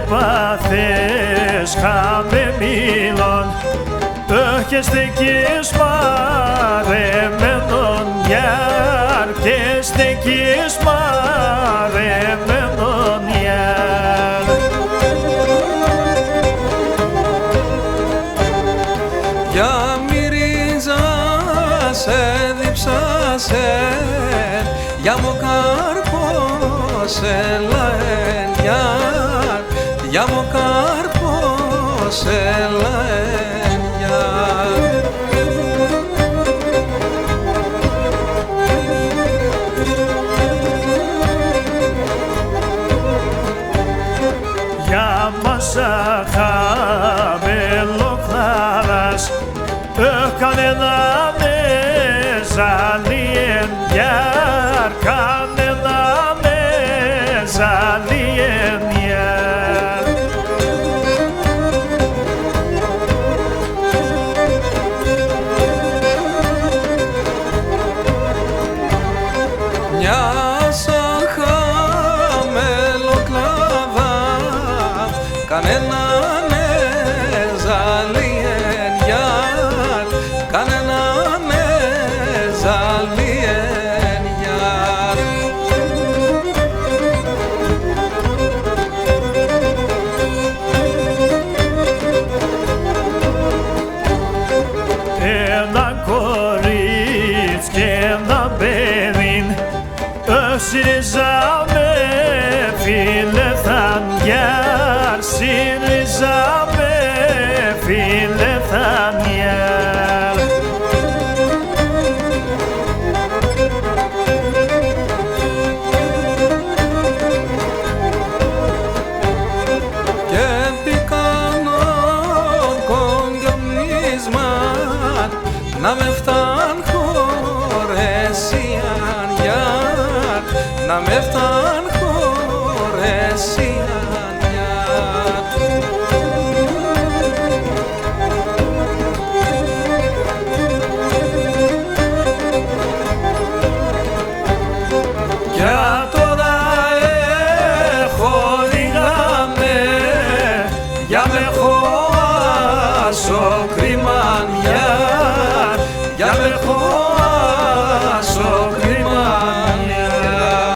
έπαθες χαμεμίλων και στεκείς παρεμένον γιάρ και στεκείς παρεμένον γιάρ. Για μυρίζα σε διψάσε, για μου κάρπο σε λαέν γιάρ, για μου κάρπο σε λαέν γιάρ. Για μας χαμελοκλάρας κανένα με ζαλίεν γιάρ, κανένα με ζαλίεν γιάρ. Μια σαν χαμελοκλάδα κανένα με ζαλίεν γιάρ, κανένα με ζαλίεν γιάρ. Ένα κορίτσι και ένα παιδί σύριζαμε φίλε θαν γιάρ, σύριζαμε φίλε θαν γιάρ. Και πικάνον κονγκιονίσματ να με φτάν χωρέσιαν γιάρ, να με φτάν